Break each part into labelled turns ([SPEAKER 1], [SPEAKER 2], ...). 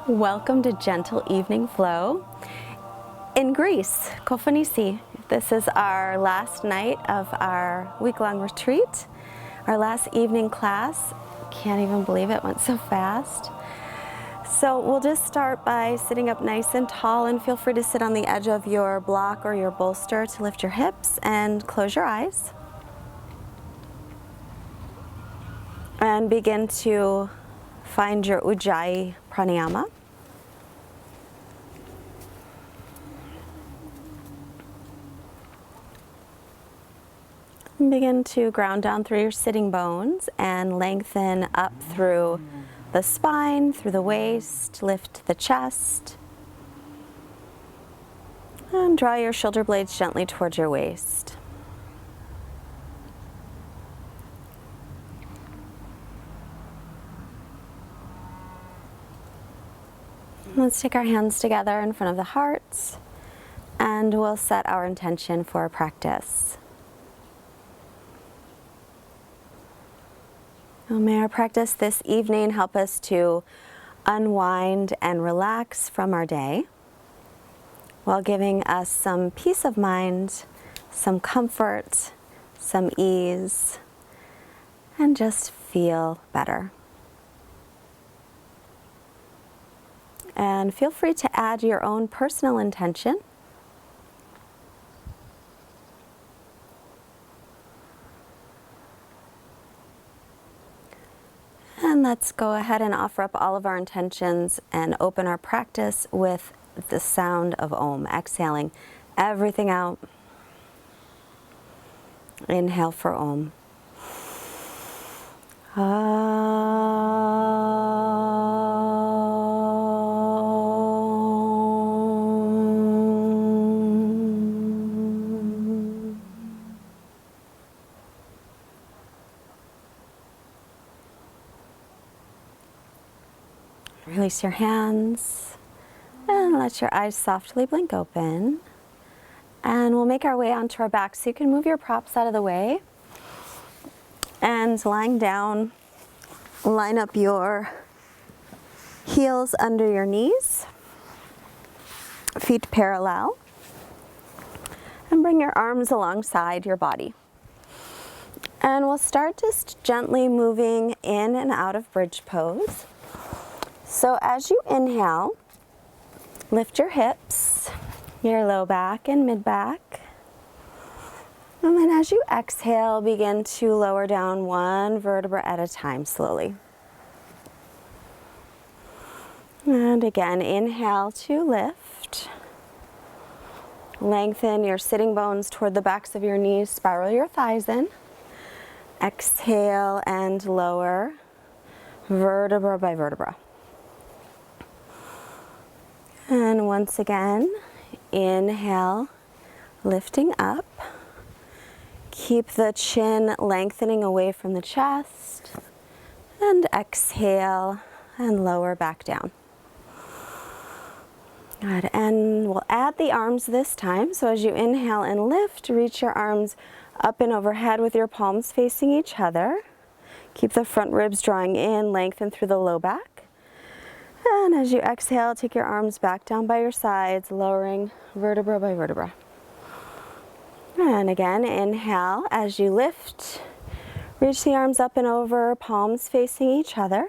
[SPEAKER 1] Welcome to Gentle Evening Flow in Greece, Kofonisi. This is our last night of our week-long retreat, our last evening class. Can't even believe it went so fast. So we'll just start by sitting up nice and tall, and feel free to sit on the edge of your block or your bolster to lift your hips and close your eyes. And begin to find your Ujjayi pranayama. And begin to ground down through your sitting bones and lengthen up through the spine, through the waist, lift the chest. And draw your shoulder blades gently towards your waist. Let's take our hands together in front of the heart, and we'll set our intention for our practice. May our practice this evening help us to unwind and relax from our day, while giving us some peace of mind, some comfort, some ease, and just feel better. And feel free to add your own personal intention. And let's go ahead and offer up all of our intentions and open our practice with the sound of Om. Exhaling everything out. Inhale for Om. Release your hands and let your eyes softly blink open. And we'll make our way onto our back, so you can move your props out of the way. And lying down, line up your heels under your knees, feet parallel, and bring your arms alongside your body. And we'll start just gently moving in and out of bridge pose. So as you inhale, lift your hips, your low back and mid back. And then as you exhale, begin to lower down one vertebra at a time slowly. And again, inhale to lift. Lengthen your sitting bones toward the backs of your knees, spiral your thighs in. Exhale and lower vertebra by vertebra. And once again, inhale, lifting up. Keep the chin lengthening away from the chest. And exhale and lower back down. Good. And we'll add the arms this time. So as you inhale and lift, reach your arms up and overhead with your palms facing each other. Keep the front ribs drawing in, lengthen through the low back. And as you exhale, take your arms back down by your sides, lowering vertebra by vertebra. And again, inhale as you lift. Reach the arms up and over, palms facing each other.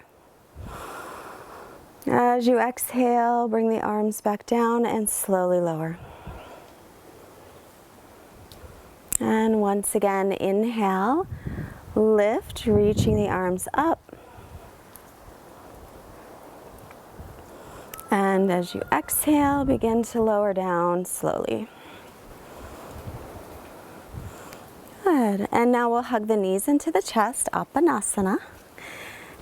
[SPEAKER 1] As you exhale, bring the arms back down and slowly lower. And once again, inhale, lift, reaching the arms up. And as you exhale, begin to lower down slowly. Good. And now we'll hug the knees into the chest, Apanasana.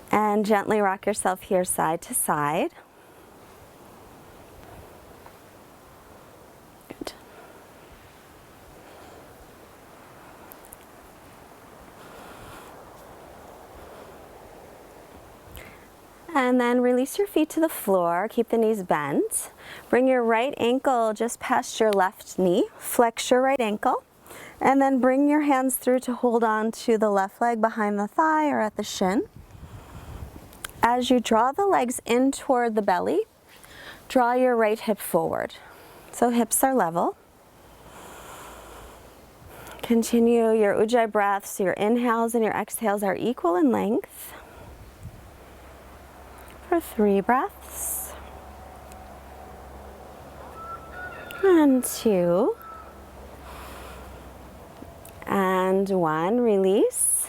[SPEAKER 1] And gently rock yourself here side to side. Good. And then release your feet to the floor. Keep the knees bent. Bring your right ankle just past your left knee. Flex your right ankle. And then bring your hands through to hold on to the left leg behind the thigh or at the shin. As you draw the legs in toward the belly, Draw your right hip forward. So hips are level. Continue your Ujjayi breaths. Your inhales and your exhales are equal in length. For 3 breaths. And 2. And 1. Release.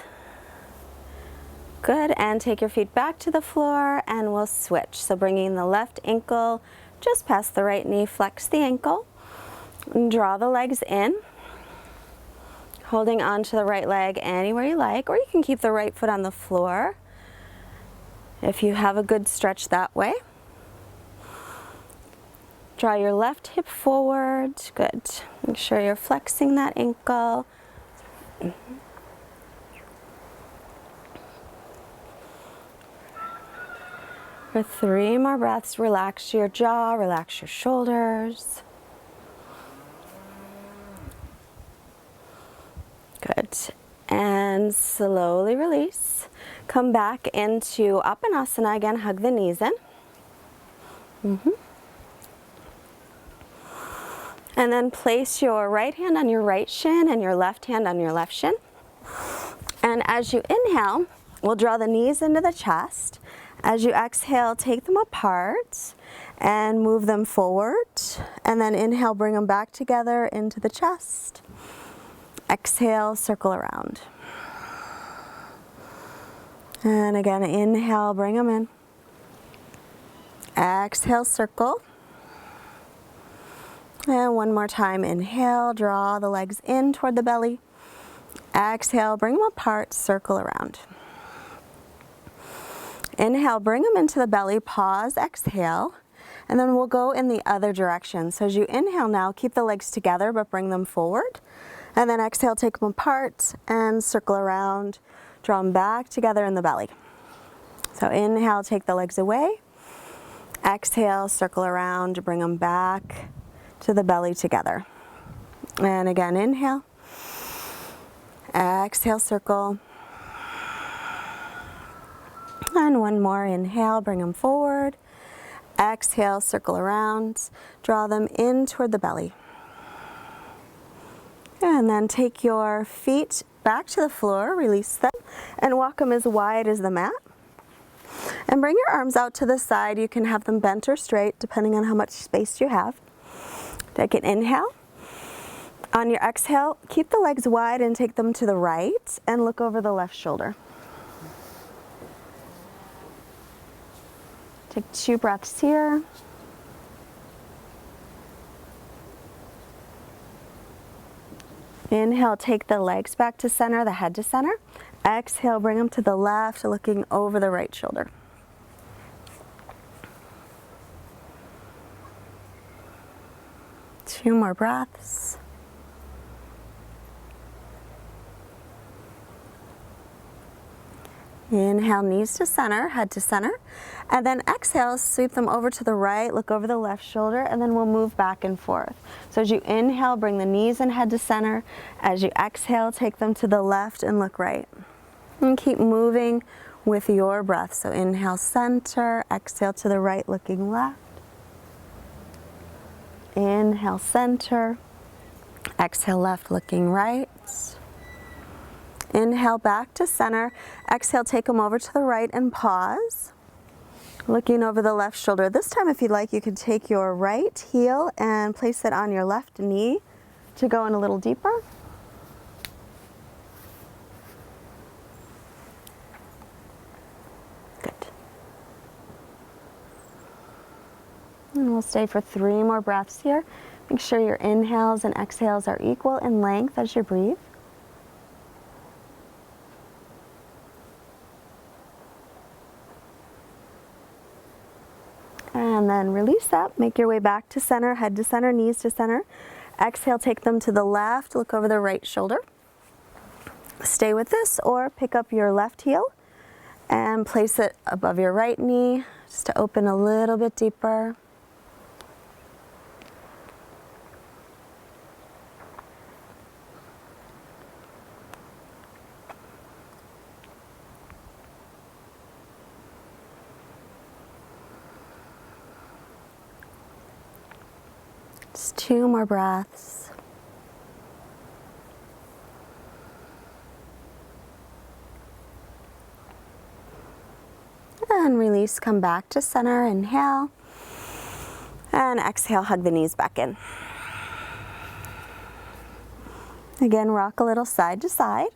[SPEAKER 1] Good. And take your feet back to the floor and we'll switch. So bringing the left ankle just past the right knee, flex the ankle. And draw the legs in. Holding onto the right leg anywhere you like, or you can keep the right foot on the floor if you have a good stretch that way. Draw your left hip forward. Good. Make sure you're flexing that ankle. For 3 more breaths, relax your jaw, relax your shoulders. Good. And slowly release. Come back into Apanasana again. Hug the knees in. And then place your right hand on your right shin and your left hand on your left shin. And as you inhale, we'll draw the knees into the chest. As you exhale, take them apart and move them forward. And then inhale, bring them back together into the chest. Exhale, circle around. And again, inhale, bring them in. Exhale, circle. And one more time, inhale, draw the legs in toward the belly. Exhale, bring them apart, circle around. Inhale, bring them into the belly, pause, exhale, and then we'll go in the other direction. So as you inhale now, keep the legs together, but bring them forward. And then exhale, take them apart and circle around, draw them back together in the belly. So inhale, take the legs away. Exhale, circle around, bring them back to the belly together. And again, inhale. Exhale, circle. And one more, inhale, bring them forward. Exhale, circle around, draw them in toward the belly. And then take your feet back to the floor, release them, and walk them as wide as the mat. And bring your arms out to the side. You can have them bent or straight, depending on how much space you have. Take an inhale. On your exhale, keep the legs wide and take them to the right, and look over the left shoulder. Take 2 breaths here. Inhale, take the legs back to center, the head to center. Exhale, bring them to the left, looking over the right shoulder. Two more breaths. Inhale, knees to center, head to center. And then exhale, sweep them over to the right, look over the left shoulder, and then we'll move back and forth. So as you inhale, bring the knees and head to center. As you exhale, take them to the left and look right. And keep moving with your breath. So inhale, center, exhale to the right, looking left. Inhale, center, exhale, left, looking right. Inhale, back to center. Exhale, take them over to the right and pause. Looking over the left shoulder. This time, if you'd like, you can take your right heel and place it on your left knee to go in a little deeper. Good. And we'll stay for 3 more breaths here. Make sure your inhales and exhales are equal in length as you breathe. And then release that. Make your way back to center, head to center, knees to center. Exhale, take them to the left, look over the right shoulder. Stay with this, or pick up your left heel and place it above your right knee just to open a little bit deeper. Just 2 more breaths. And release, come back to center, inhale. And exhale, hug the knees back in. Again, rock a little side to side.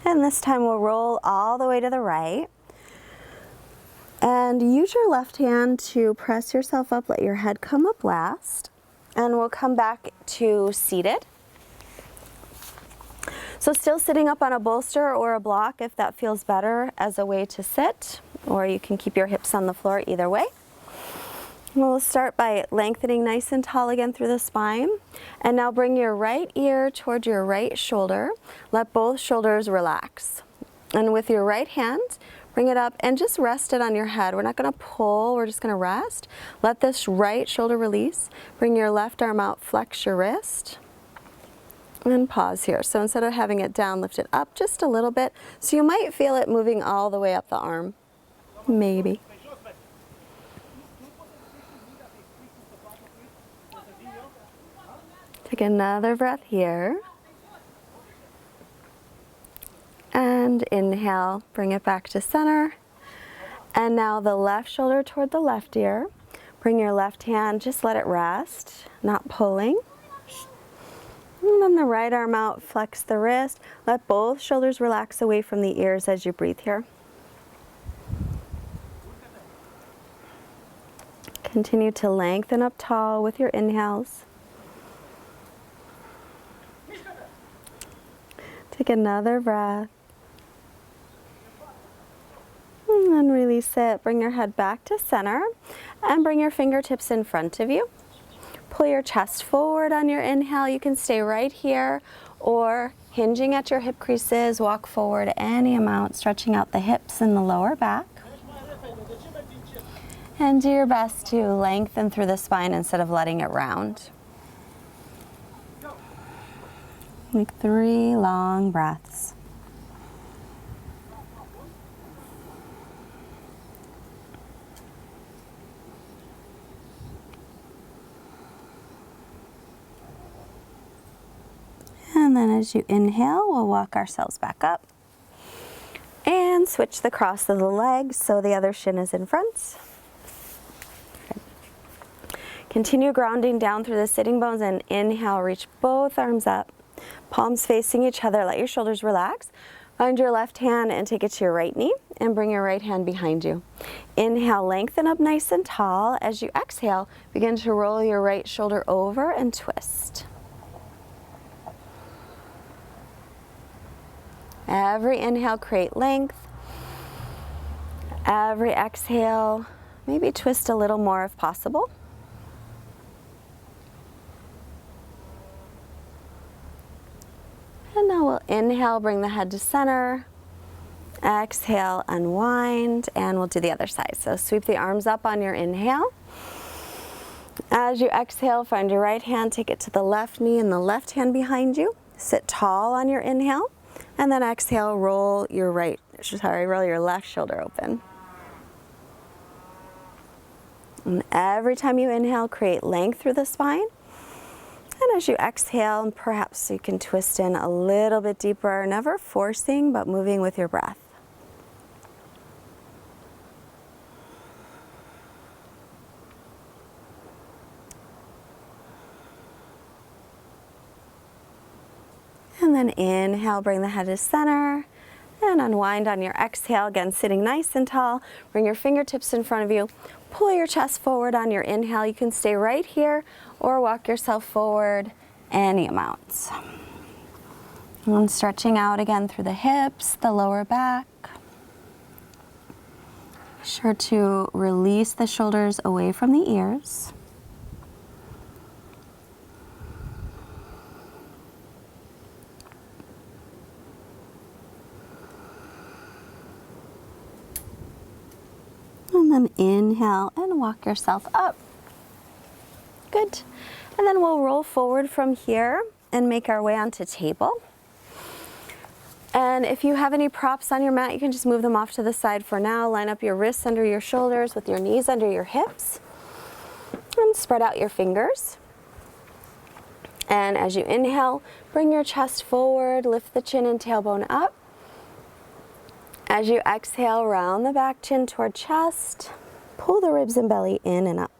[SPEAKER 1] And this time we'll roll all the way to the right. And use your left hand to press yourself up, let your head come up last. And we'll come back to seated. So still sitting up on a bolster or a block if that feels better as a way to sit, or you can keep your hips on the floor, either way. We'll start by lengthening nice and tall again through the spine. And now bring your right ear toward your right shoulder. Let both shoulders relax. And with your right hand, bring it up and just rest it on your head. We're not going to pull, we're just going to rest. Let this right shoulder release. Bring your left arm out, flex your wrist. And pause here. So instead of having it down, lift it up just a little bit. So you might feel it moving all the way up the arm. Maybe. Take another breath here. And inhale, bring it back to center. And now the left shoulder toward the left ear. Bring your left hand, just let it rest, not pulling. And then the right arm out, flex the wrist. Let both shoulders relax away from the ears as you breathe here. Continue to lengthen up tall with your inhales. Take another breath. And then release it. Bring your head back to center and bring your fingertips in front of you. Pull your chest forward on your inhale. You can stay right here or hinging at your hip creases, walk forward any amount, stretching out the hips and the lower back. And do your best to lengthen through the spine instead of letting it round. Take 3 long breaths. And then as you inhale, we'll walk ourselves back up. And switch the cross of the legs so the other shin is in front. Continue grounding down through the sitting bones and inhale, reach both arms up. Palms facing each other, let your shoulders relax. Find your left hand and take it to your right knee and bring your right hand behind you. Inhale, lengthen up nice and tall. As you exhale, begin to roll your right shoulder over and twist. Every inhale, create length. Every exhale, maybe twist a little more if possible. And now we'll inhale, bring the head to center. Exhale, unwind, and we'll do the other side. So sweep the arms up on your inhale. As you exhale, find your right hand, take it to the left knee and the left hand behind you. Sit tall on your inhale. And then exhale, roll your left shoulder open. And every time you inhale, create length through the spine. And as you exhale, perhaps you can twist in a little bit deeper, never forcing, but moving with your breath. And then inhale, bring the head to center and unwind on your exhale. Again, sitting nice and tall. Bring your fingertips in front of you. Pull your chest forward on your inhale. You can stay right here or walk yourself forward any amount. And stretching out again through the hips, the lower back. Be sure to release the shoulders away from the ears. And then inhale and walk yourself up. Good. And then we'll roll forward from here and make our way onto table. And if you have any props on your mat, you can just move them off to the side for now. Line up your wrists under your shoulders with your knees under your hips. And spread out your fingers. And as you inhale, bring your chest forward, lift the chin and tailbone up. As you exhale, round the back, chin toward chest. Pull the ribs and belly in and up.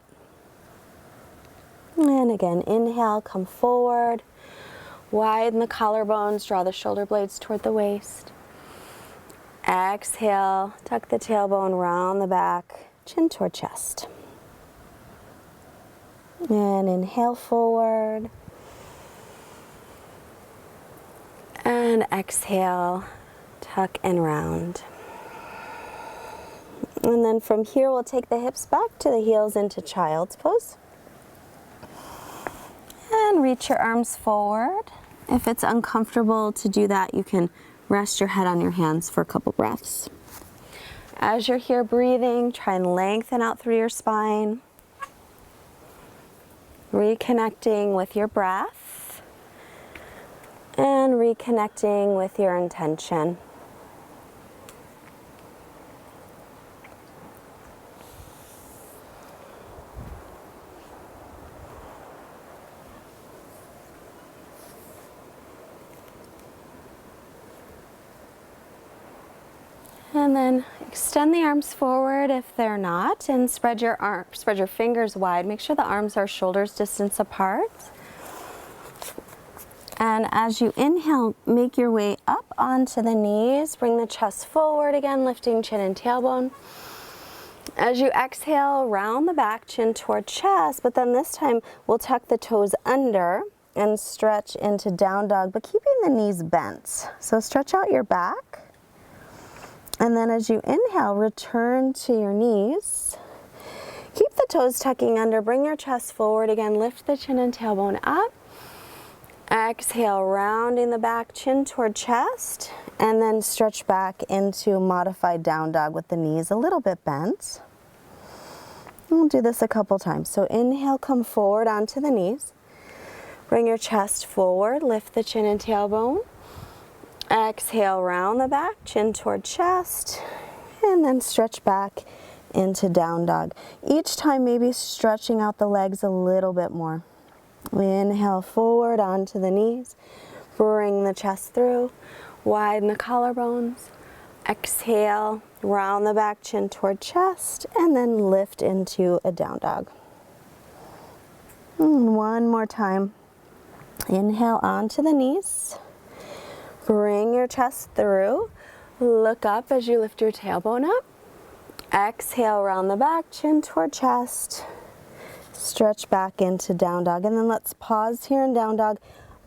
[SPEAKER 1] And again, inhale, come forward. Widen the collarbones, draw the shoulder blades toward the waist. Exhale, tuck the tailbone, round the back, chin toward chest. And inhale forward. And exhale, tuck and round. And then from here, we'll take the hips back to the heels into child's pose. And reach your arms forward. If it's uncomfortable to do that, you can rest your head on your hands for a couple breaths. As you're here breathing, try and lengthen out through your spine. Reconnecting with your breath and reconnecting with your intention. And then extend the arms forward if they're not, and spread your fingers wide. Make sure the arms are shoulders distance apart. And as you inhale, make your way up onto the knees. Bring the chest forward again, lifting chin and tailbone. As you exhale, round the back, chin toward chest, but then this time we'll tuck the toes under and stretch into down dog, but keeping the knees bent. So stretch out your back. And then as you inhale, return to your knees. Keep the toes tucking under, bring your chest forward again, lift the chin and tailbone up. Exhale, rounding the back, chin toward chest, and then stretch back into modified down dog with the knees a little bit bent. We'll do this a couple times. So inhale, come forward onto the knees. Bring your chest forward, lift the chin and tailbone. Exhale, round the back, chin toward chest, and then stretch back into down dog. Each time maybe stretching out the legs a little bit more. Inhale forward onto the knees, bring the chest through, widen the collarbones. Exhale, round the back, chin toward chest, and then lift into a down dog. And one more time. Inhale onto the knees. Bring your chest through. Look up as you lift your tailbone up. Exhale, round the back, chin toward chest. Stretch back into down dog. And then let's pause here in down dog,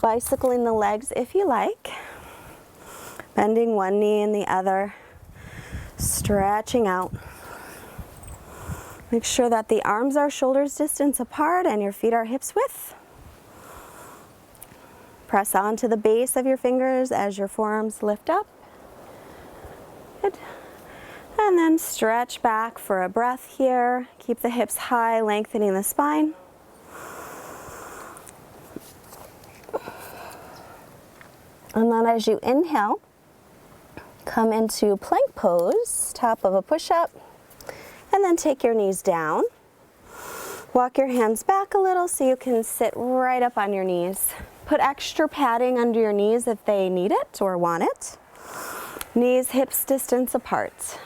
[SPEAKER 1] bicycling the legs if you like. Bending one knee and the other. Stretching out. Make sure that the arms are shoulders distance apart and your feet are hips width. Press onto the base of your fingers as your forearms lift up. Good. And then stretch back for a breath here. Keep the hips high, lengthening the spine. And then as you inhale, come into plank pose, top of a push-up, and then take your knees down. Walk your hands back a little so you can sit right up on your knees. Put extra padding under your knees if they need it or want it. Knees, hips distance apart.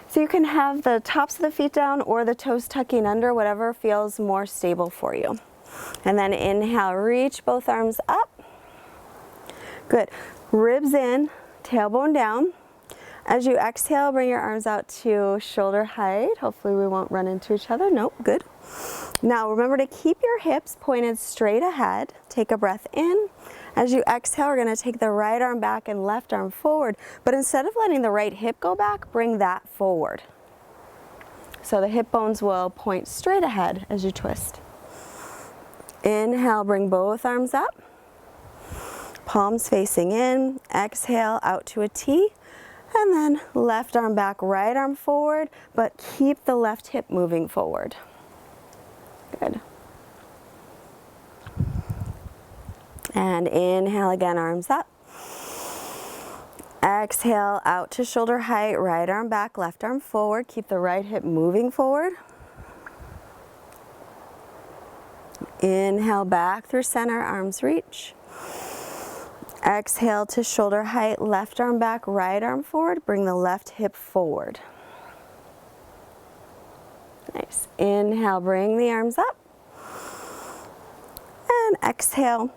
[SPEAKER 1] So you can have the tops of the feet down or the toes tucking under, whatever feels more stable for you. And then inhale, reach both arms up. Good. Ribs in, tailbone down. As you exhale, bring your arms out to shoulder height. Hopefully we won't run into each other. Nope, good. Now remember to keep your hips pointed straight ahead. Take a breath in. As you exhale, we're going to take the right arm back and left arm forward. But instead of letting the right hip go back, bring that forward. So the hip bones will point straight ahead as you twist. Inhale, bring both arms up. Palms facing in. Exhale, out to a T. And then left arm back, right arm forward, but keep the left hip moving forward. Good. And inhale again, arms up. Exhale out to shoulder height, right arm back, left arm forward. Keep the right hip moving forward. Inhale back through center, arms reach. Exhale to shoulder height, left arm back, right arm forward. Bring the left hip forward. Nice. Inhale, bring the arms up. And exhale,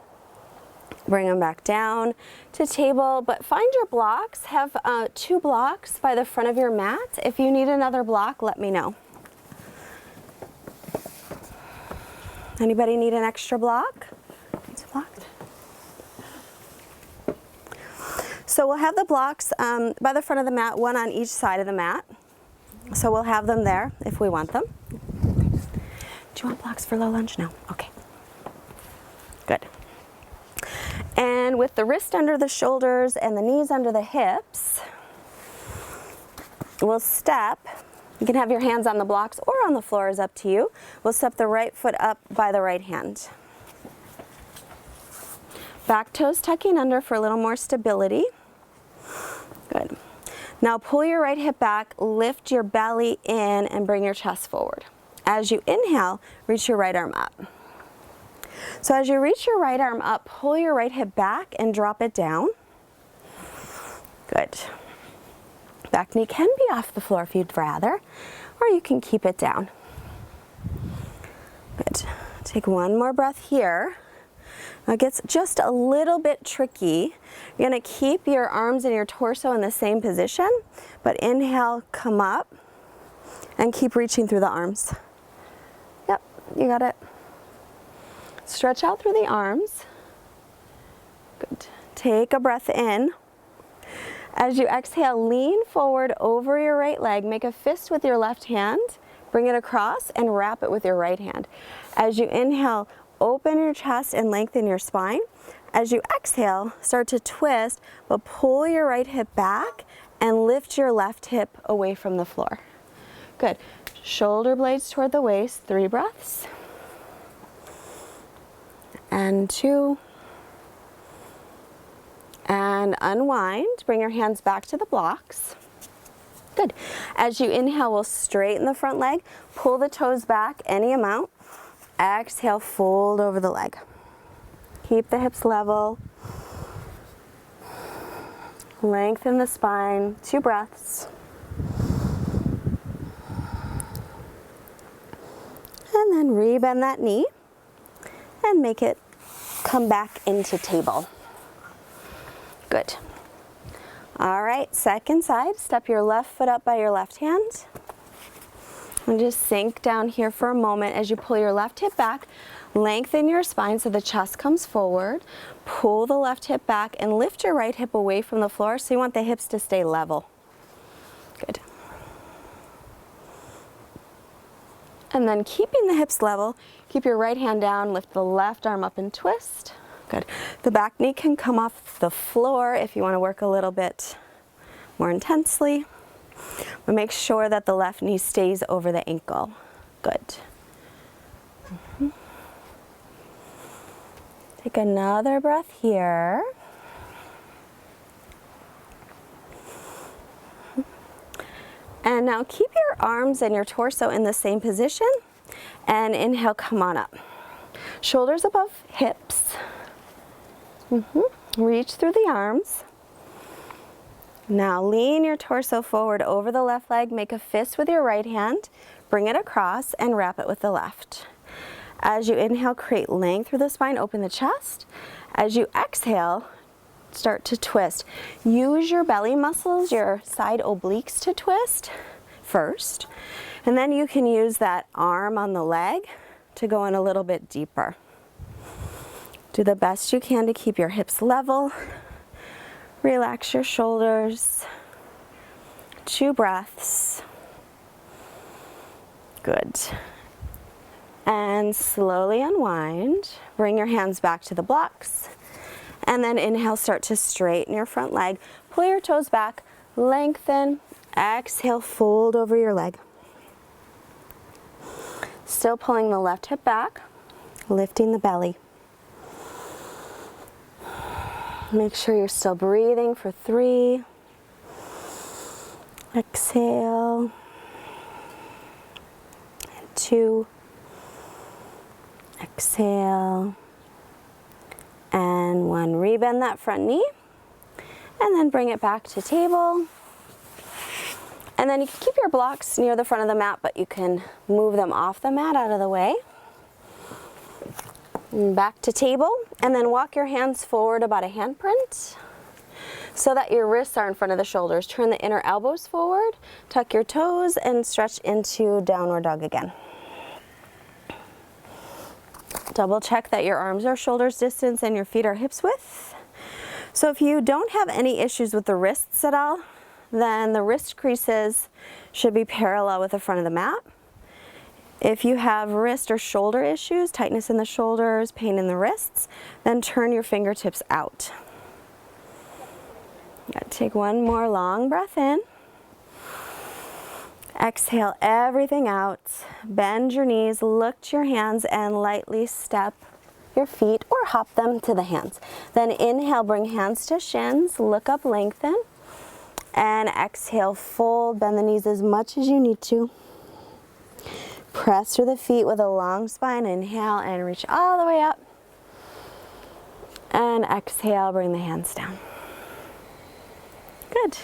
[SPEAKER 1] bring them back down to table. But find your blocks. Have 2 blocks by the front of your mat. If you need another block, let me know. Anybody need an extra block? It's blocked. So we'll have the blocks by the front of the mat, one on each side of the mat. So we'll have them there if we want them. Do you want blocks for low lunge? No. Okay. Good. And with the wrist under the shoulders and the knees under the hips, we'll step. You can have your hands on the blocks or on the floor, is up to you. We'll step the right foot up by the right hand. Back toes tucking under for a little more stability. Good. Now pull your right hip back, lift your belly in, and bring your chest forward. As you inhale, reach your right arm up. So as you reach your right arm up, pull your right hip back and drop it down. Good. Back knee can be off the floor if you'd rather, or you can keep it down. Good. Take one more breath here. Now it gets just a little bit tricky. You're going to keep your arms and your torso in the same position, but inhale, come up, and keep reaching through the arms. Yep, you got it. Stretch out through the arms. Good. Take a breath in. As you exhale, lean forward over your right leg. Make a fist with your left hand. Bring it across and wrap it with your right hand. As you inhale, open your chest and lengthen your spine. As you exhale, start to twist, but pull your right hip back and lift your left hip away from the floor. Good. Shoulder blades toward the waist. 3 breaths. And 2. And unwind. Bring your hands back to the blocks. Good. As you inhale, we'll straighten the front leg. Pull the toes back any amount. Exhale, fold over the leg. Keep the hips level. Lengthen the spine. 2 breaths. And then rebend that knee and make it come back into table. Good. All right, second side. Step your left foot up by your left hand. And just sink down here for a moment as you pull your left hip back. Lengthen your spine so the chest comes forward. Pull the left hip back and lift your right hip away from the floor. So you want the hips to stay level. Good. And then keeping the hips level, keep your right hand down, lift the left arm up and twist. Good. The back knee can come off the floor if you want to work a little bit more intensely. But make sure that the left knee stays over the ankle. Good. Take another breath here. And now keep your arms and your torso in the same position. And inhale, come on up. Shoulders above hips. Reach through the arms. Now lean your torso forward over the left leg. Make a fist with your right hand. Bring it across and wrap it with the left. As you inhale, create length through the spine. Open the chest. As you exhale, start to twist. Use your belly muscles, your side obliques to twist first. And then you can use that arm on the leg to go in a little bit deeper. Do the best you can to keep your hips level. Relax your shoulders. 2 breaths. Good. And slowly unwind. Bring your hands back to the blocks. And then inhale, start to straighten your front leg. Pull your toes back, lengthen. Exhale, fold over your leg. Still pulling the left hip back, lifting the belly. Make sure you're still breathing for 3, Exhale. 2. Exhale. And 1. Rebend that front knee. And then bring it back to table. And then you can keep your blocks near the front of the mat, but you can move them off the mat out of the way. And back to table. And then walk your hands forward about a handprint so that your wrists are in front of the shoulders. Turn the inner elbows forward, tuck your toes, and stretch into downward dog again. Double check that your arms are shoulders distance and your feet are hips width. So if you don't have any issues with the wrists at all, then the wrist creases should be parallel with the front of the mat. If you have wrist or shoulder issues, tightness in the shoulders, pain in the wrists, then turn your fingertips out. Take one more long breath in. Exhale everything out. Bend your knees, look to your hands, and lightly step your feet or hop them to the hands. Then inhale, bring hands to shins, look up, lengthen. And exhale, fold, bend the knees as much as you need to. Press through the feet with a long spine. Inhale and reach all the way up. And exhale, bring the hands down. Good.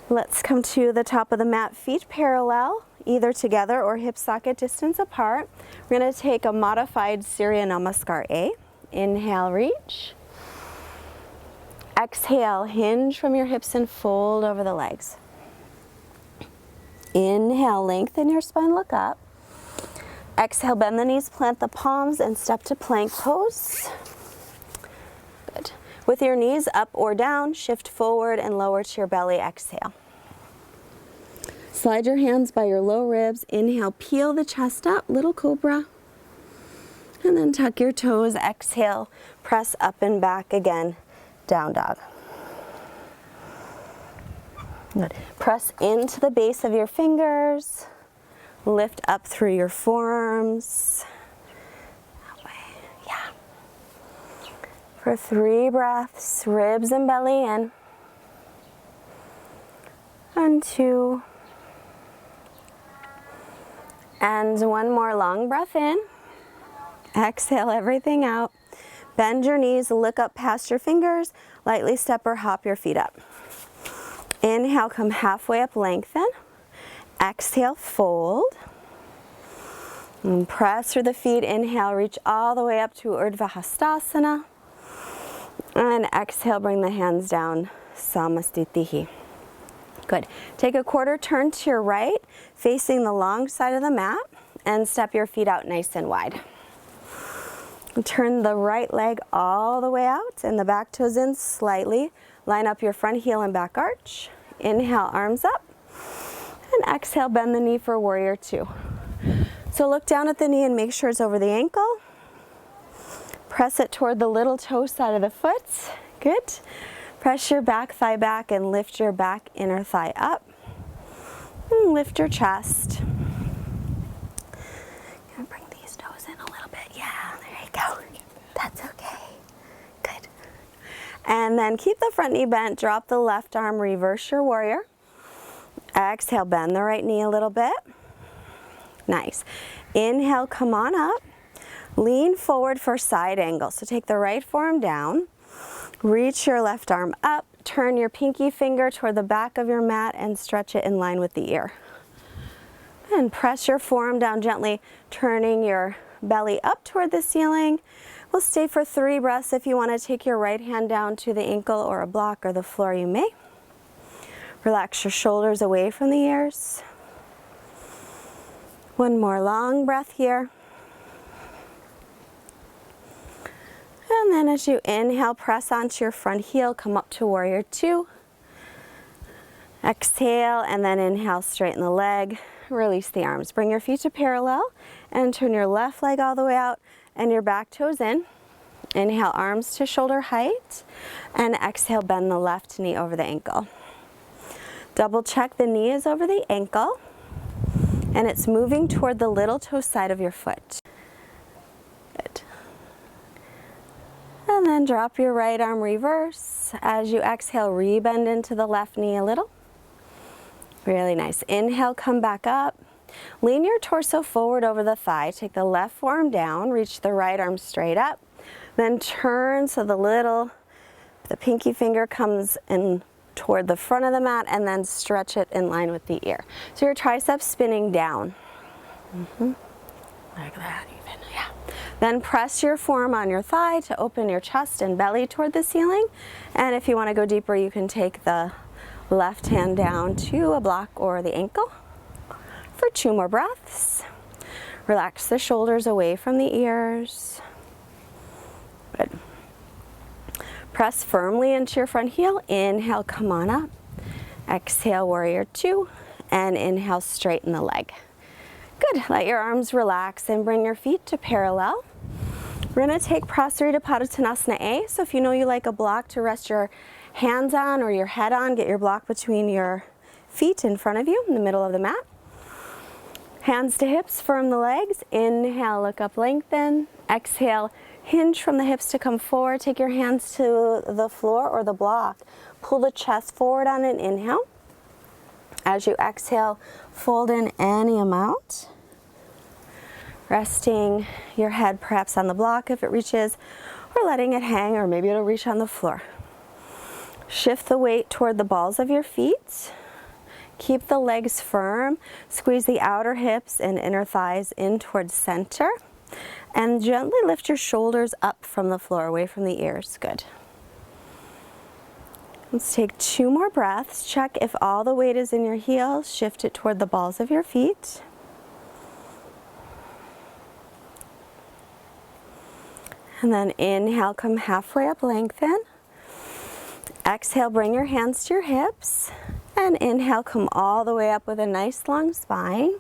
[SPEAKER 1] Let's come to the top of the mat, feet parallel, either together or hip socket distance apart. We're going to take a modified Surya Namaskar A. Inhale, reach. Exhale, hinge from your hips and fold over the legs. Inhale, lengthen your spine, look up. Exhale, bend the knees, plant the palms, and step to plank pose. Good. With your knees up or down, shift forward and lower to your belly, exhale. Slide your hands by your low ribs. Inhale, peel the chest up, little cobra. And then tuck your toes, exhale, press up and back again, down dog. Good. Press into the base of your fingers. Lift up through your forearms. That way, yeah. For 3 breaths, ribs and belly in. And 2. And 1 more long breath in. Exhale everything out. Bend your knees, look up past your fingers, lightly step or hop your feet up. Inhale, come halfway up, lengthen. Exhale, fold. And press through the feet. Inhale, reach all the way up to Urdhva Hastasana. And exhale, bring the hands down, Samastitihi. Good. Take a quarter turn to your right, facing the long side of the mat, and step your feet out nice and wide. Turn the right leg all the way out and the back toes in slightly. Line up your front heel and back arch. Inhale, arms up. And exhale, bend the knee for warrior 2. So look down at the knee and make sure it's over the ankle. Press it toward the little toe side of the foot. Good. Press your back thigh back and lift your back inner thigh up. And lift your chest. Gonna bring these toes in a little bit. Yeah, there you go. That's okay. Good. And then keep the front knee bent. Drop the left arm. Reverse your warrior. Exhale, bend the right knee a little bit. Nice. Inhale, come on up. Lean forward for side angle. So take the right forearm down. Reach your left arm up. Turn your pinky finger toward the back of your mat and stretch it in line with the ear. And press your forearm down gently, turning your belly up toward the ceiling. We'll stay for 3 breaths. If you want to take your right hand down to the ankle or a block or the floor, you may. Relax your shoulders away from the ears. 1 more long breath here. And then as you inhale, press onto your front heel, come up to warrior 2. Exhale, and then inhale, straighten the leg, release the arms. Bring your feet to parallel and turn your left leg all the way out and your back toes in. Inhale, arms to shoulder height, and exhale, bend the left knee over the ankle. Double check the knee is over the ankle and it's moving toward the little toe side of your foot. Good. And then drop your right arm, reverse. As you exhale, rebend into the left knee a little. Really nice. Inhale, come back up. Lean your torso forward over the thigh. Take the left forearm down, reach the right arm straight up. Then turn so the pinky finger comes in toward the front of the mat, and then stretch it in line with the ear. So your triceps spinning down. Like that even, yeah. Then press your forearm on your thigh to open your chest and belly toward the ceiling. And if you want to go deeper, you can take the left hand down to a block or the ankle for 2 more breaths. Relax the shoulders away from the ears. Good. Press firmly into your front heel. Inhale, come on up. Exhale, warrior 2. And inhale, straighten the leg. Good. Let your arms relax and bring your feet to parallel. We're going to take Prasarita Padottanasana A. So if you know you like a block to rest your hands on or your head on, get your block between your feet in front of you in the middle of the mat. Hands to hips, firm the legs. Inhale, look up, lengthen. Exhale, hinge from the hips to come forward. Take your hands to the floor or the block. Pull the chest forward on an inhale. As you exhale, fold in any amount. Resting your head perhaps on the block if it reaches, or letting it hang, or maybe it'll reach on the floor. Shift the weight toward the balls of your feet. Keep the legs firm. Squeeze the outer hips and inner thighs in towards center. And gently lift your shoulders up from the floor, away from the ears. Good. Let's take 2 more breaths. Check if all the weight is in your heels. Shift it toward the balls of your feet. And then inhale, come halfway up, lengthen. Exhale, bring your hands to your hips. And inhale, come all the way up with a nice long spine.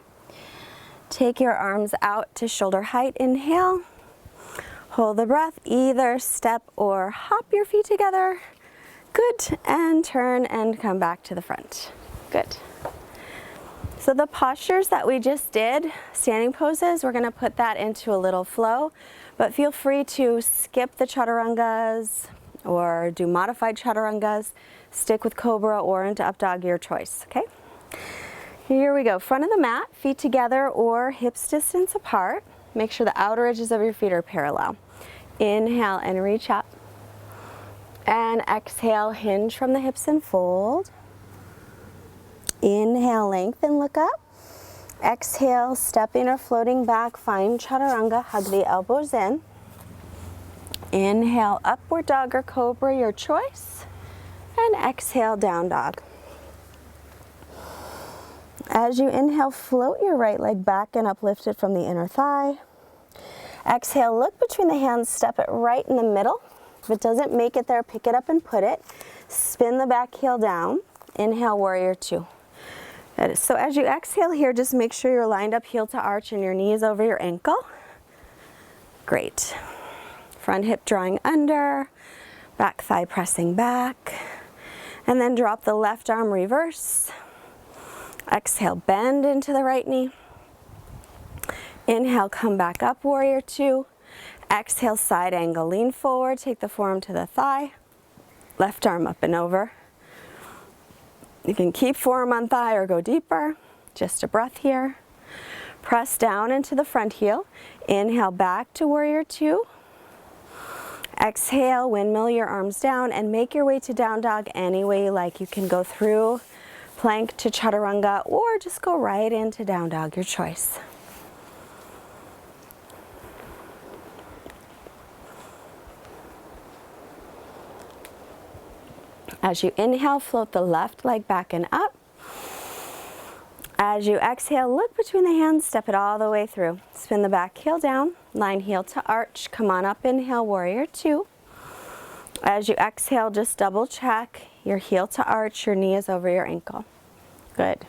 [SPEAKER 1] Take your arms out to shoulder height. Inhale. Hold the breath. Either step or hop your feet together. Good. And turn and come back to the front. Good. So the postures that we just did, standing poses, we're going to put that into a little flow. But feel free to skip the chaturangas or do modified chaturangas. Stick with cobra or into up dog, your choice, okay? Here we go. Front of the mat, feet together or hips distance apart. Make sure the outer edges of your feet are parallel. Inhale and reach up. And exhale, hinge from the hips and fold. Inhale, lengthen, look up. Exhale, stepping or floating back, find chaturanga, hug the elbows in. Inhale, upward dog or cobra, your choice. And exhale, down dog. As you inhale, float your right leg back and uplift it from the inner thigh. Exhale, look between the hands, step it right in the middle. If it doesn't make it there, pick it up and put it. Spin the back heel down. Inhale, warrior 2. Good. So as you exhale here, just make sure you're lined up heel to arch and your knees over your ankle. Great. Front hip drawing under, back thigh pressing back. And then drop the left arm, reverse. Exhale, bend into the right knee. Inhale, come back up, warrior 2. Exhale, side angle, lean forward, take the forearm to the thigh. Left arm up and over. You can keep forearm on thigh or go deeper. Just a breath here. Press down into the front heel. Inhale, back to warrior 2. Exhale, windmill your arms down and make your way to down dog any way you like. You can go through plank to chaturanga or just go right into down dog, your choice. As you inhale, float the left leg back and up. As you exhale, look between the hands, step it all the way through. Spin the back heel down, line heel to arch. Come on up, inhale, warrior 2. As you exhale, just double check your heel to arch, your knee is over your ankle. Good.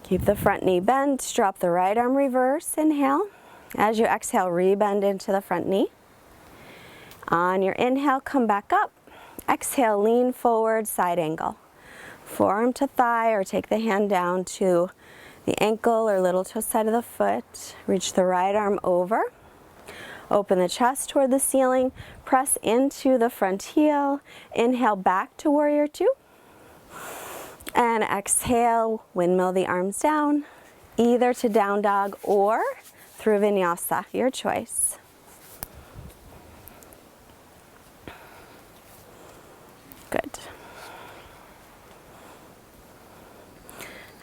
[SPEAKER 1] Keep the front knee bent, drop the right arm reverse, inhale. As you exhale, rebend into the front knee. On your inhale, come back up. Exhale, lean forward, side angle. Forearm to thigh or take the hand down to the ankle or little toe side of the foot. Reach the right arm over. Open the chest toward the ceiling. Press into the front heel. Inhale back to warrior 2. And exhale, windmill the arms down, either to down dog or through Vinyasa, your choice. Good.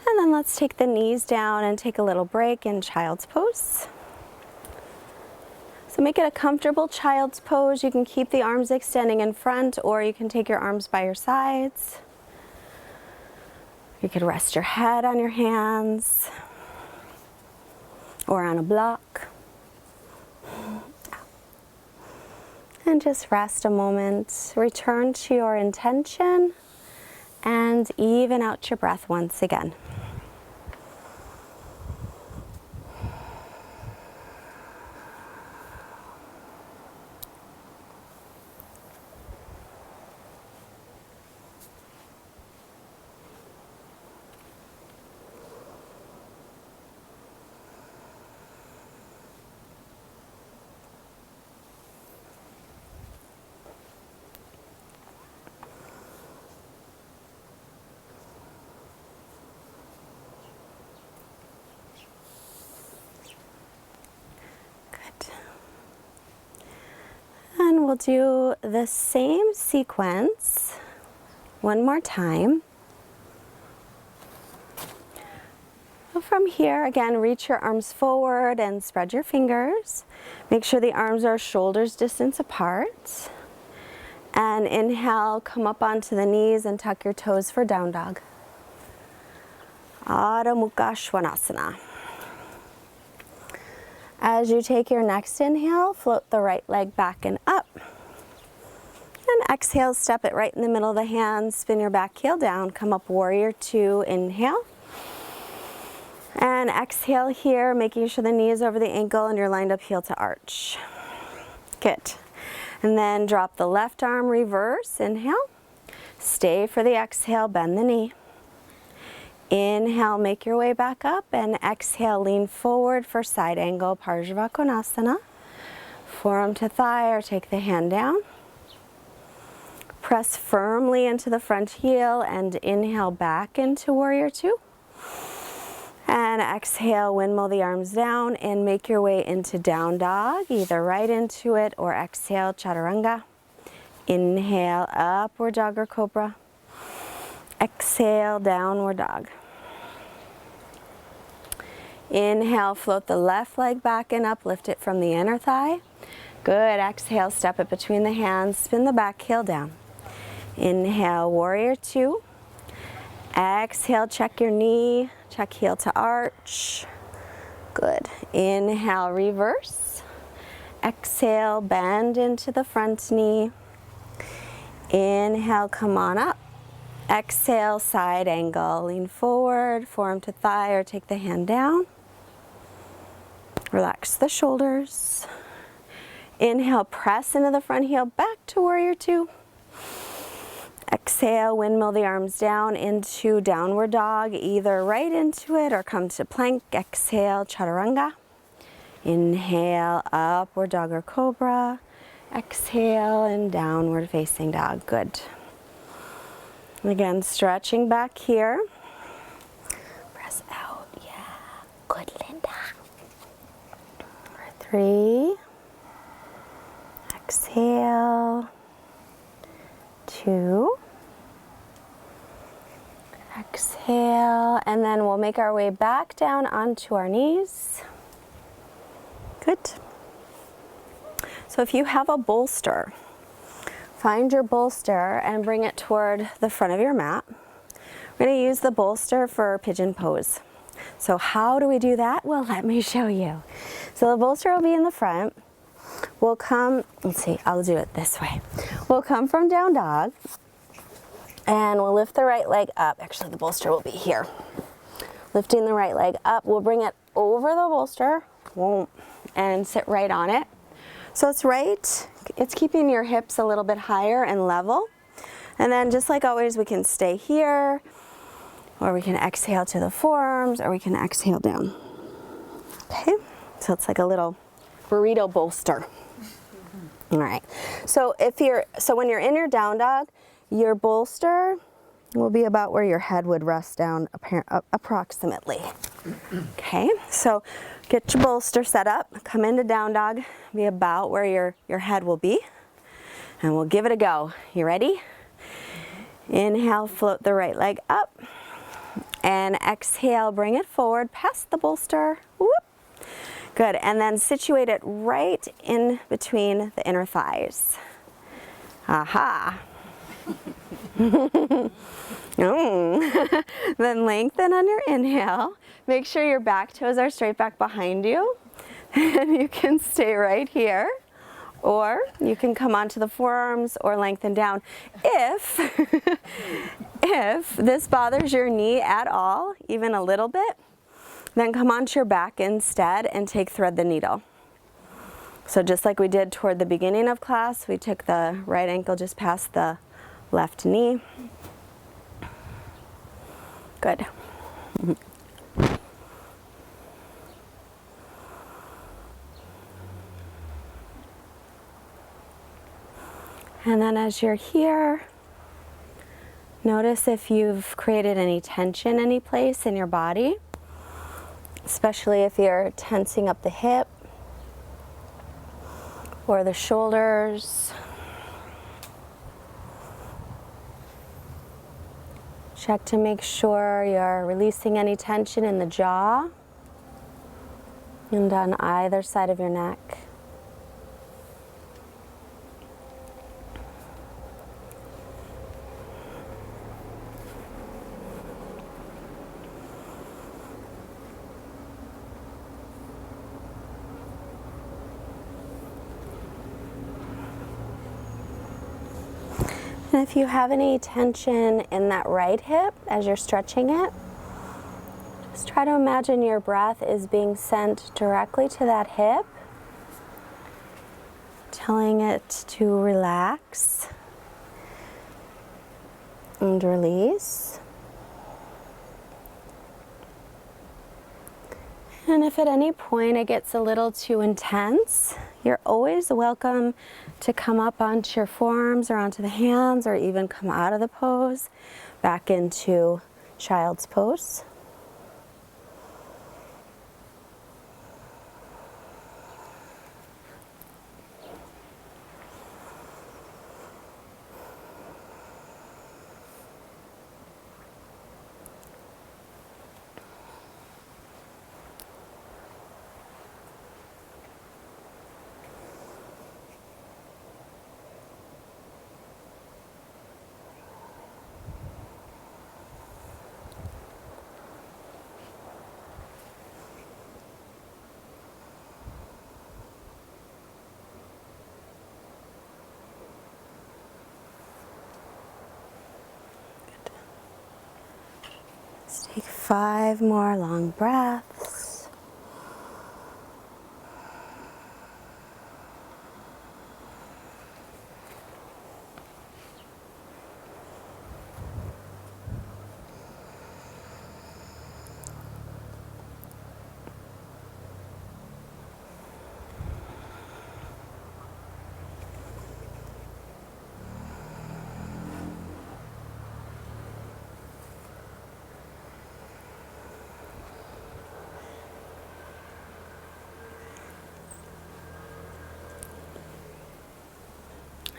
[SPEAKER 1] And then let's take the knees down and take a little break in child's pose. So make it a comfortable child's pose. You can keep the arms extending in front, or you can take your arms by your sides. You could rest your head on your hands or on a block. And just rest a moment. Return to your intention and even out your breath once again. And we'll do the same sequence one more time. So from here, again, reach your arms forward and spread your fingers. Make sure the arms are shoulders distance apart. And inhale, come up onto the knees and tuck your toes for down dog. Adho Mukha Svanasana. As you take your next inhale, float the right leg back and up. And exhale, step it right in the middle of the hands, spin your back heel down, come up warrior two, inhale. And exhale here, making sure the knee is over the ankle and you're lined up heel to arch. Good. And then drop the left arm, reverse, inhale. Stay for the exhale, bend the knee. Inhale, make your way back up, and exhale, lean forward for side angle, Parsvakonasana. Forearm to thigh or take the hand down. Press firmly into the front heel and inhale back into warrior two. And exhale, windmill the arms down and make your way into down dog, either right into it or exhale, chaturanga. Inhale, upward dog or cobra. Exhale, downward dog. Inhale, float the left leg back and up, lift it from the inner thigh. Good, exhale, step it between the hands, spin the back heel down. Inhale, warrior two. Exhale, check your knee, check heel to arch. Good, inhale, reverse. Exhale, bend into the front knee. Inhale, come on up. Exhale, side angle, lean forward, forearm to thigh or take the hand down. Relax the shoulders. Inhale, press into the front heel, back to warrior two. Exhale, windmill the arms down into downward dog, either right into it or come to plank. Exhale, chaturanga. Inhale, upward dog or cobra. Exhale and downward facing dog. Good. Again, stretching back here. Press out. Yeah. Good, Linda. 3. Exhale. 2. Exhale. And then we'll make our way back down onto our knees. Good. So if you have a bolster, find your bolster and bring it toward the front of your mat. We're going to use the bolster for pigeon pose. So how do we do that? Well, let me show you. So the bolster will be in the front. We'll come, let's see, I'll do it this way. We'll come from down dog and we'll lift the right leg up. Actually, the bolster will be here. Lifting the right leg up, we'll bring it over the bolster and sit right on it. So it's keeping your hips a little bit higher and level. And then just like always, we can stay here, or we can exhale to the forearms, or we can exhale down. Okay, so it's like a little burrito bolster. All right, so when you're in your down dog, your bolster will be about where your head would rest down approximately. Okay, so get your bolster set up, come into down dog, be about where your head will be, and we'll give it a go. You ready? Inhale, float the right leg up, and exhale, bring it forward, past the bolster. Whoop. Good, and then situate it right in between the inner thighs. Aha. Then lengthen on your inhale. Make sure your back toes are straight back behind you. And you can stay right here. Or you can come onto the forearms or lengthen down. If this bothers your knee at all, even a little bit, then come onto your back instead and take thread the needle. So just like we did toward the beginning of class, we took the right ankle just past the left knee. Good. And then as you're here, notice if you've created any tension any place in your body, especially if you're tensing up the hip or the shoulders. Check to make sure you're releasing any tension in the jaw and on either side of your neck. And if you have any tension in that right hip as you're stretching it, just try to imagine your breath is being sent directly to that hip, telling it to relax and release. And if at any point it gets a little too intense, you're always welcome to come up onto your forearms or onto the hands, or even come out of the pose back into child's pose. Let's take 5 more long breaths.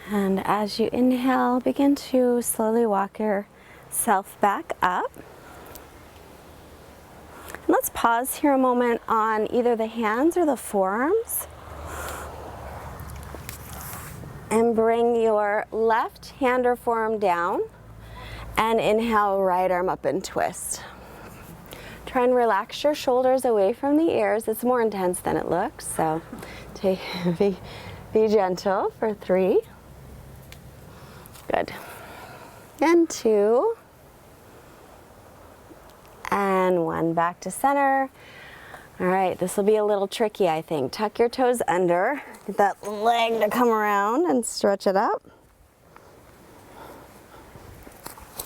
[SPEAKER 1] And as you inhale, begin to slowly walk yourself back up. And let's pause here a moment on either the hands or the forearms. And bring your left hand or forearm down. And inhale, right arm up and twist. Try and relax your shoulders away from the ears. It's more intense than it looks, so be gentle for 3. Good. And 2. And 1. Back to center. All right, this will be a little tricky, I think. Tuck your toes under. Get that leg to come around and stretch it up.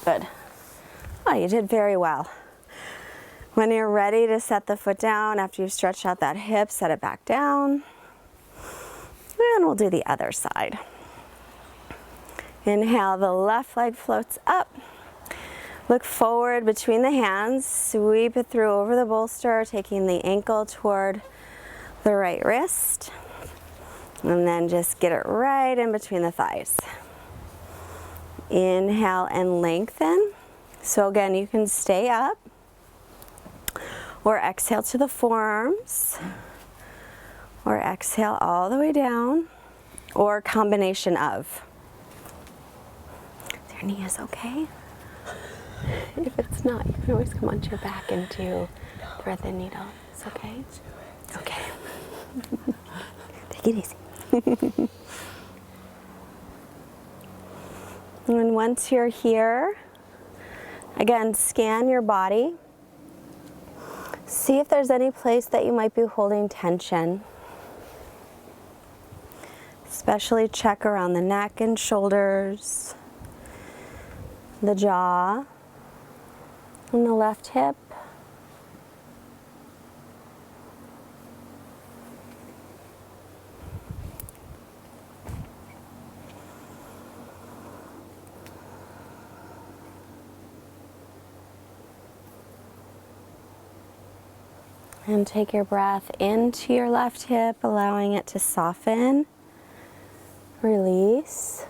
[SPEAKER 1] Good. Oh, you did very well. When you're ready to set the foot down, after you've stretched out that hip, set it back down. And we'll do the other side. Inhale, the left leg floats up. Look forward between the hands, sweep it through over the bolster, taking the ankle toward the right wrist. And then just get it right in between the thighs. Inhale and lengthen. So again, you can stay up or exhale to the forearms or exhale all the way down or combination of. Is your knee is okay? If it's not, you can always come onto your back and do thread the needle. It's okay? Okay. Take it easy. And once you're here, again, scan your body. See if there's any place that you might be holding tension. Especially check around the neck and shoulders, the jaw, and the left hip. And take your breath into your left hip, allowing it to soften, release.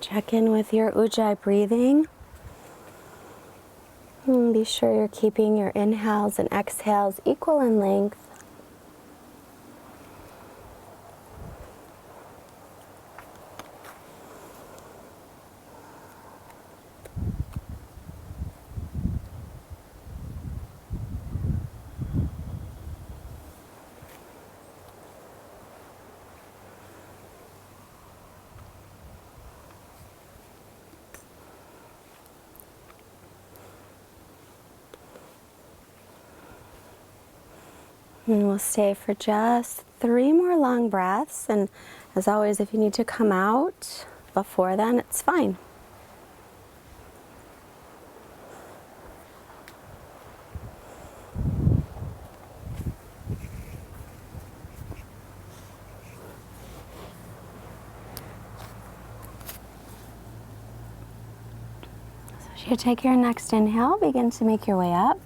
[SPEAKER 1] Check in with your Ujjayi breathing. And be sure you're keeping your inhales and exhales equal in length. And we'll stay for just 3 more long breaths. And as always, if you need to come out before then, it's fine. So as you take your next inhale, begin to make your way up.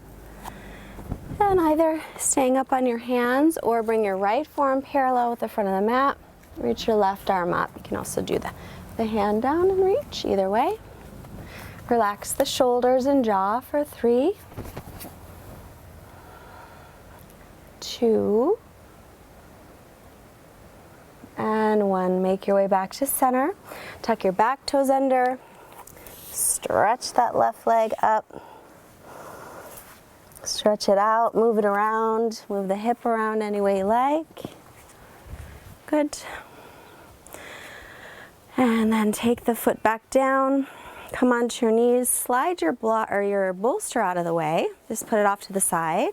[SPEAKER 1] And either staying up on your hands or bring your right forearm parallel with the front of the mat. Reach your left arm up. You can also do the hand down and reach, either way. Relax the shoulders and jaw for 3, 2, and 1. Make your way back to center. Tuck your back toes under. Stretch that left leg up. Stretch it out, move it around, move the hip around any way you like. Good. And then take the foot back down, come onto your knees, slide your your bolster out of the way. Just put it off to the side.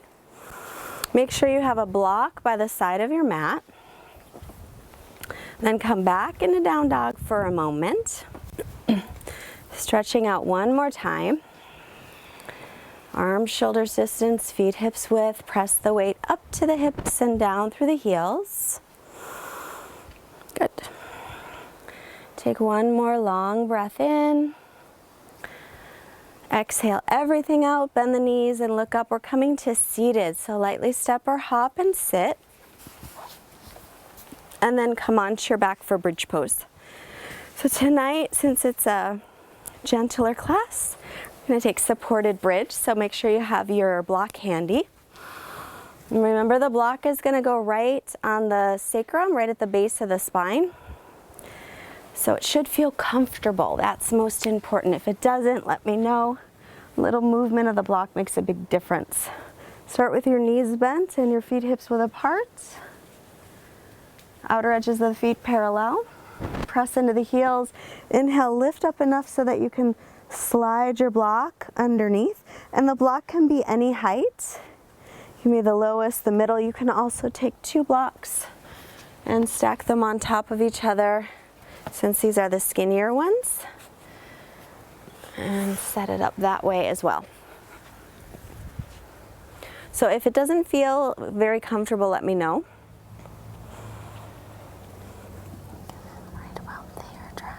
[SPEAKER 1] Make sure you have a block by the side of your mat. Then come back into down dog for a moment. Stretching out one more time. Arms, shoulders distance, feet hips width. Press the weight up to the hips and down through the heels. Good. Take one more long breath in. Exhale everything out, bend the knees and look up. We're coming to seated, so lightly step or hop and sit. And then come onto your back for bridge pose. So tonight, since it's a gentler class, I'm going to take supported bridge, so make sure you have your block handy. And remember, the block is going to go right on the sacrum, right at the base of the spine. So it should feel comfortable. That's most important. If it doesn't, let me know. A little movement of the block makes a big difference. Start with your knees bent and your feet hips width apart. Outer edges of the feet parallel. Press into the heels. Inhale, lift up enough so that you can slide your block underneath. And the block can be any height. You can be the lowest, the middle. You can also take 2 blocks and stack them on top of each other, since these are the skinnier ones. And set it up that way as well. So if it doesn't feel very comfortable, let me know. Right about there, try.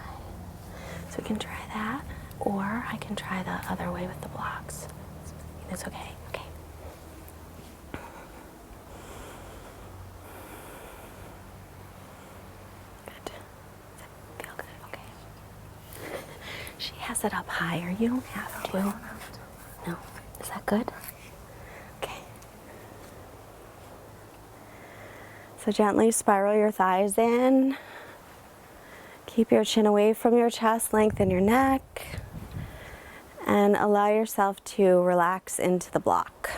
[SPEAKER 1] So we can try that, or I can try the other way with the blocks. It's okay, okay. Good. Does it feel good? Okay. She has it up higher. You don't have to. No. Is that good? So gently spiral your thighs in. Keep your chin away from your chest, lengthen your neck, and allow yourself to relax into the block.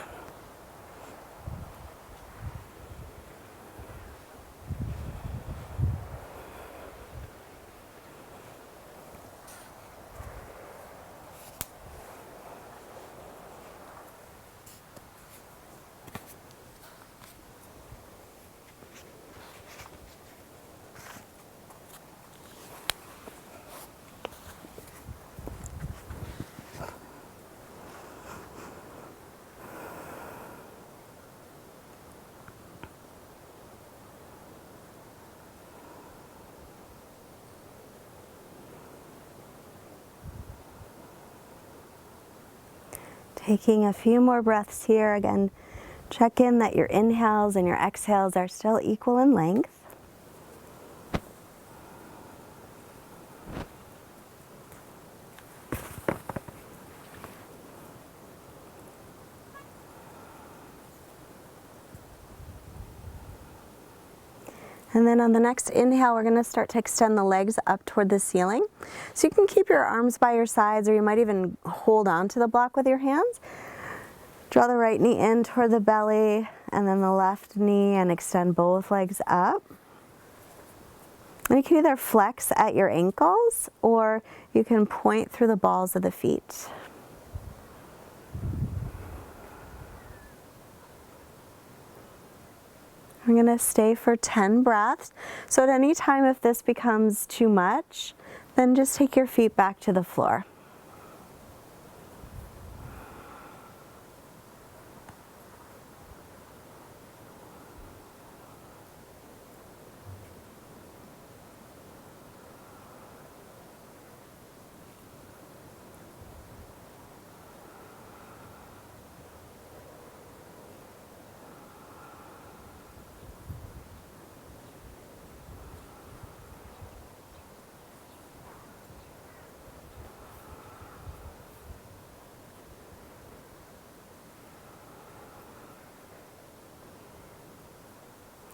[SPEAKER 1] Taking a few more breaths here. Again, check in that your inhales and your exhales are still equal in length. And then on the next inhale, we're going to start to extend the legs up toward the ceiling. So you can keep your arms by your sides, or you might even hold on to the block with your hands. Draw the right knee in toward the belly, and then the left knee, and extend both legs up. And you can either flex at your ankles, or you can point through the balls of the feet. We're going to stay for 10 breaths. So at any time if this becomes too much, then just take your feet back to the floor.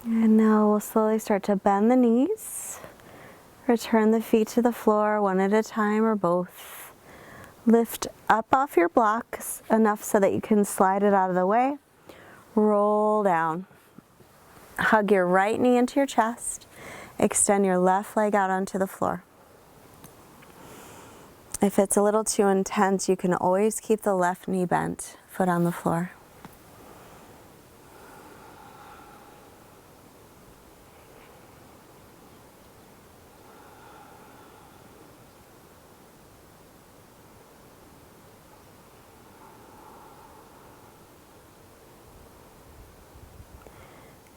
[SPEAKER 1] And now we'll slowly start to bend the knees. Return the feet to the floor one at a time or both. Lift up off your blocks enough so that you can slide it out of the way. Roll down. Hug your right knee into your chest. Extend your left leg out onto the floor. If it's a little too intense, you can always keep the left knee bent, foot on the floor.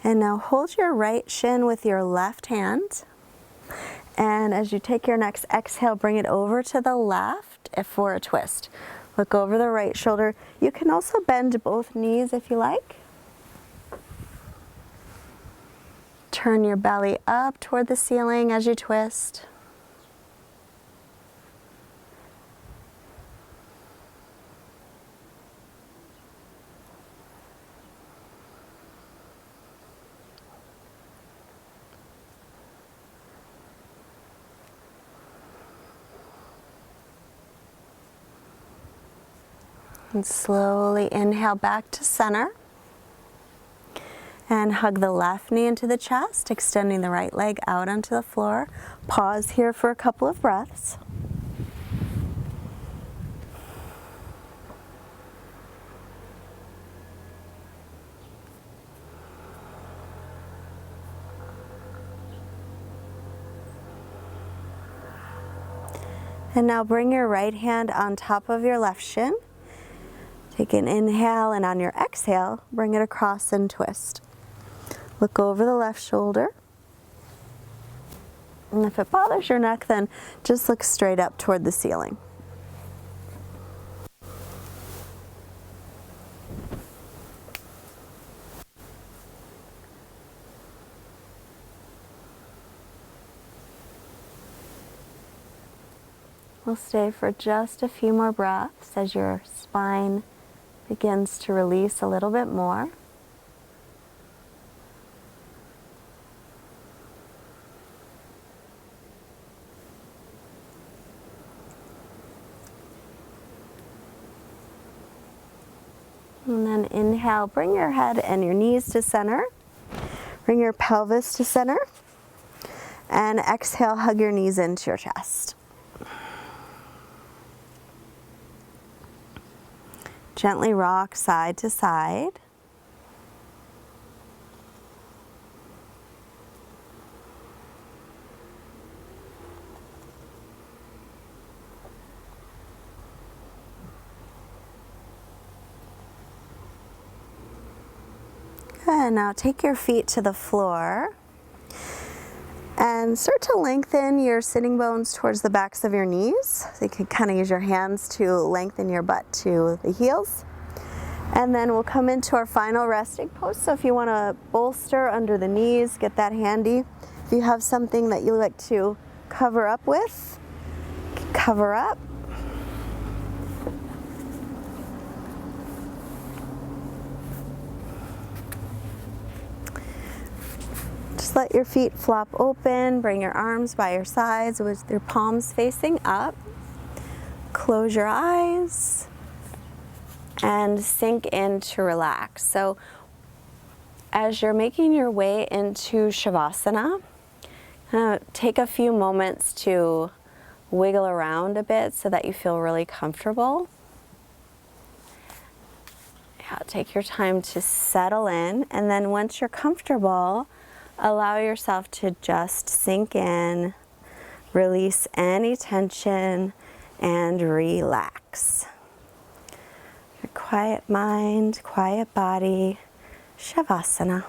[SPEAKER 1] And now hold your right shin with your left hand. And as you take your next exhale, bring it over to the left for a twist. Look over the right shoulder. You can also bend both knees if you like. Turn your belly up toward the ceiling as you twist. And slowly inhale back to center. And hug the left knee into the chest, extending the right leg out onto the floor. Pause here for a couple of breaths. And now bring your right hand on top of your left shin. Take an inhale, and on your exhale, bring it across and twist. Look over the left shoulder. And if it bothers your neck, then just look straight up toward the ceiling. We'll stay for just a few more breaths as your spine begins to release a little bit more. And then inhale, bring your head and your knees to center. Bring your pelvis to center. And exhale, hug your knees into your chest. Gently rock side to side. Good, now take your feet to the floor and start to lengthen your sitting bones towards the backs of your knees. So you can kind of use your hands to lengthen your butt to the heels. And then we'll come into our final resting pose. So if you want to bolster under the knees, get that handy. If you have something that you like to cover up with, cover up. Just let your feet flop open, bring your arms by your sides with your palms facing up. Close your eyes and sink in to relax. So as you're making your way into Shavasana, take a few moments to wiggle around a bit so that you feel really comfortable. Yeah, take your time to settle in, and then once you're comfortable, allow yourself to just sink in, release any tension, and relax. Your quiet mind, quiet body, Shavasana.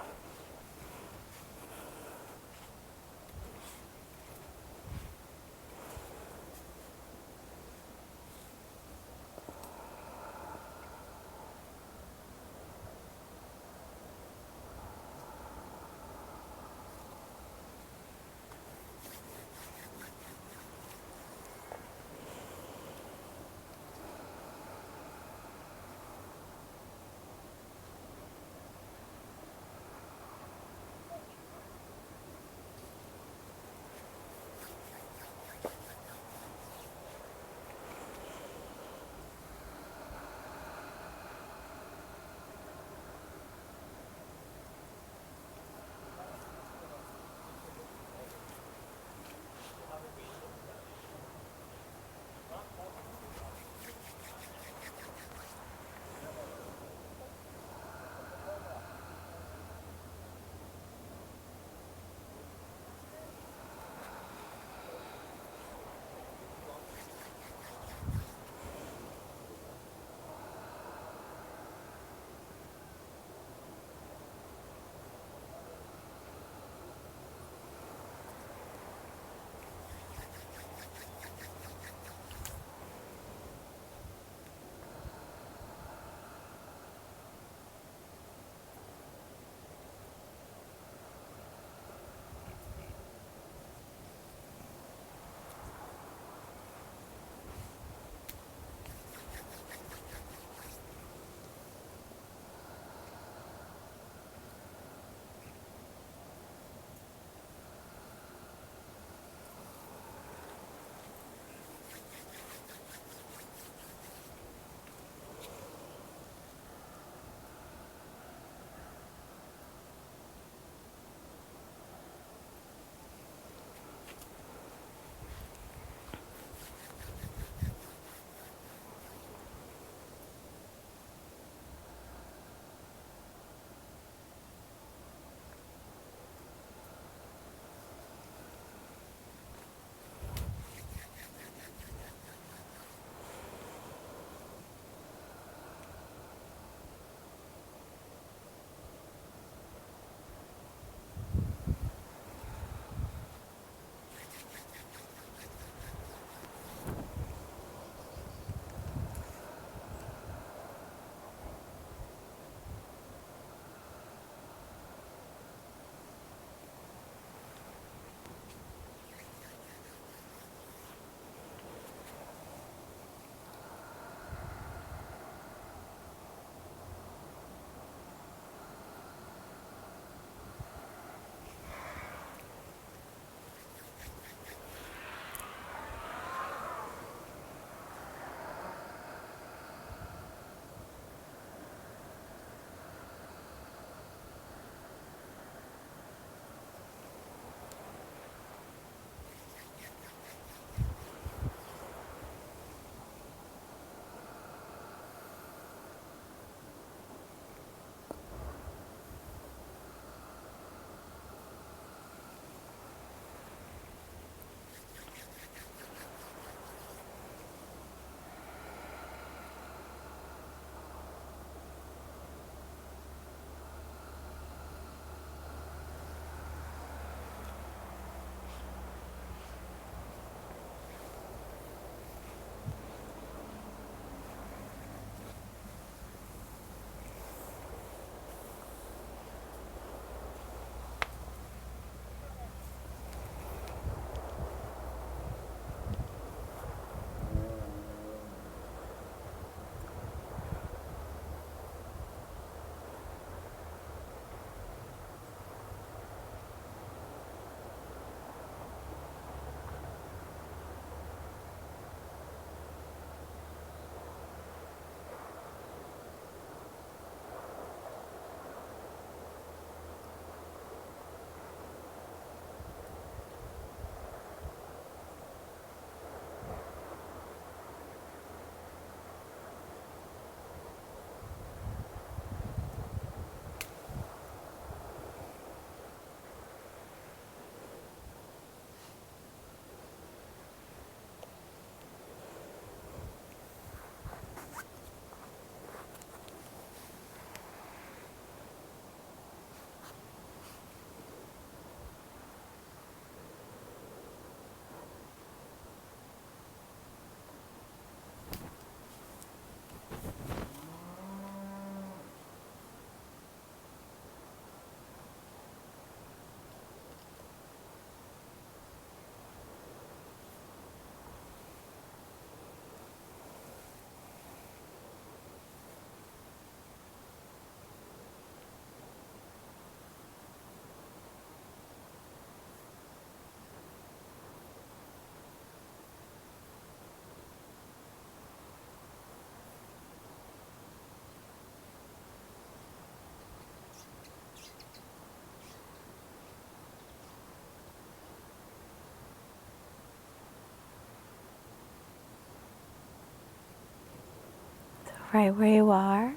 [SPEAKER 1] right where you are.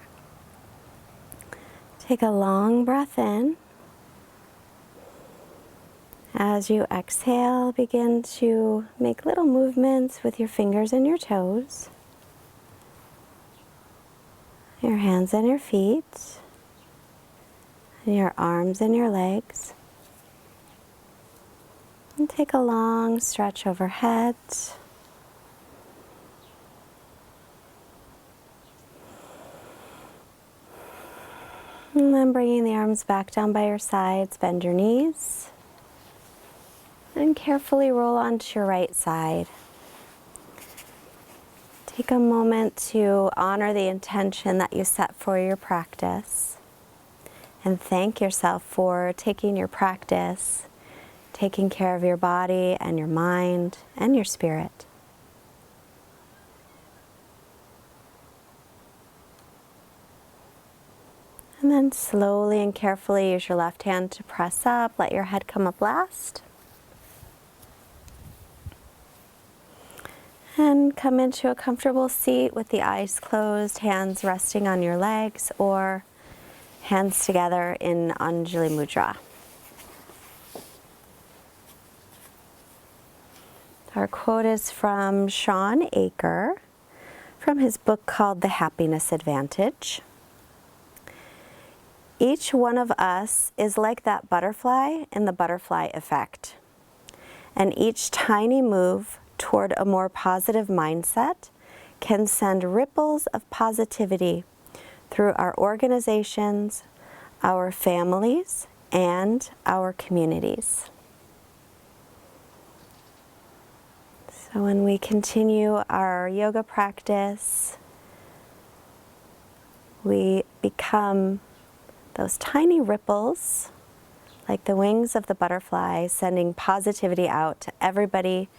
[SPEAKER 1] Take a long breath in. As you exhale, begin to make little movements with your fingers and your toes, your hands and your feet, and your arms and your legs. And take a long stretch overhead. And then bringing the arms back down by your sides, bend your knees. And carefully roll onto your right side. Take a moment to honor the intention that you set for your practice. And thank yourself for taking your practice, taking care of your body and your mind and your spirit. And then slowly and carefully use your left hand to press up. Let your head come up last. And come into a comfortable seat with the eyes closed, hands resting on your legs, or hands together in Anjali Mudra. Our quote is from Sean Aker, from his book called The Happiness Advantage. Each one of us is like that butterfly in the butterfly effect. And each tiny move toward a more positive mindset can send ripples of positivity through our organizations, our families, and our communities. So when we continue our yoga practice, we become those tiny ripples, like the wings of the butterfly, sending positivity out to everybody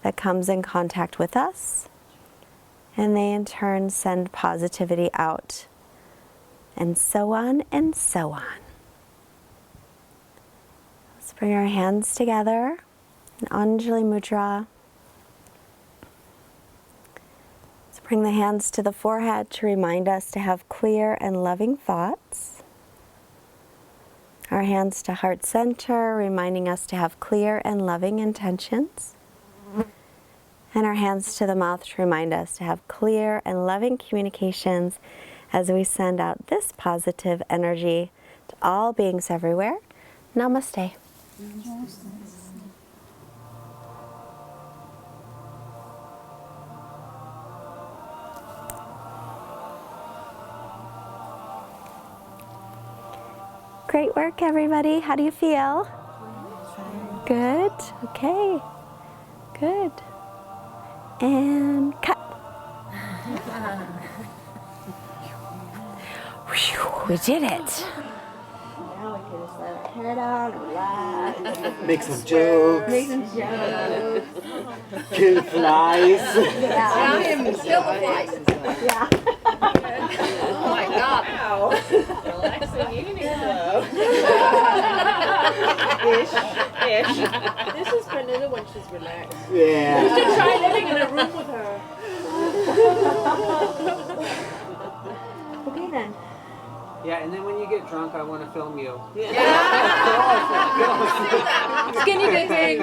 [SPEAKER 1] that comes in contact with us. And they in turn send positivity out, and so on and so on. Let's bring our hands together in Anjali Mudra. Let's bring the hands to the forehead to remind us to have clear and loving thoughts. Our hands to heart center, reminding us to have clear and loving intentions. And our hands to the mouth to remind us to have clear and loving communications as we send out this positive energy to all beings everywhere. Namaste. Namaste. Great work, everybody. How do you feel? Good? Okay. Good. And cut. We did it. Now we can just let our hair down and relax.
[SPEAKER 2] Make some jokes.
[SPEAKER 1] Make some jokes.
[SPEAKER 2] Kill flies.
[SPEAKER 1] Yeah.
[SPEAKER 3] Tell him to kill the flies.
[SPEAKER 1] Yeah.
[SPEAKER 3] Oh my God. Wow. Relaxing evening flow. Ish. This is Bernita when she's relaxed.
[SPEAKER 2] Yeah.
[SPEAKER 3] You should try living in a room with her.
[SPEAKER 1] Okay then.
[SPEAKER 4] Yeah, and then when you get drunk, I want to film you.
[SPEAKER 3] Yeah. Skinny dipping.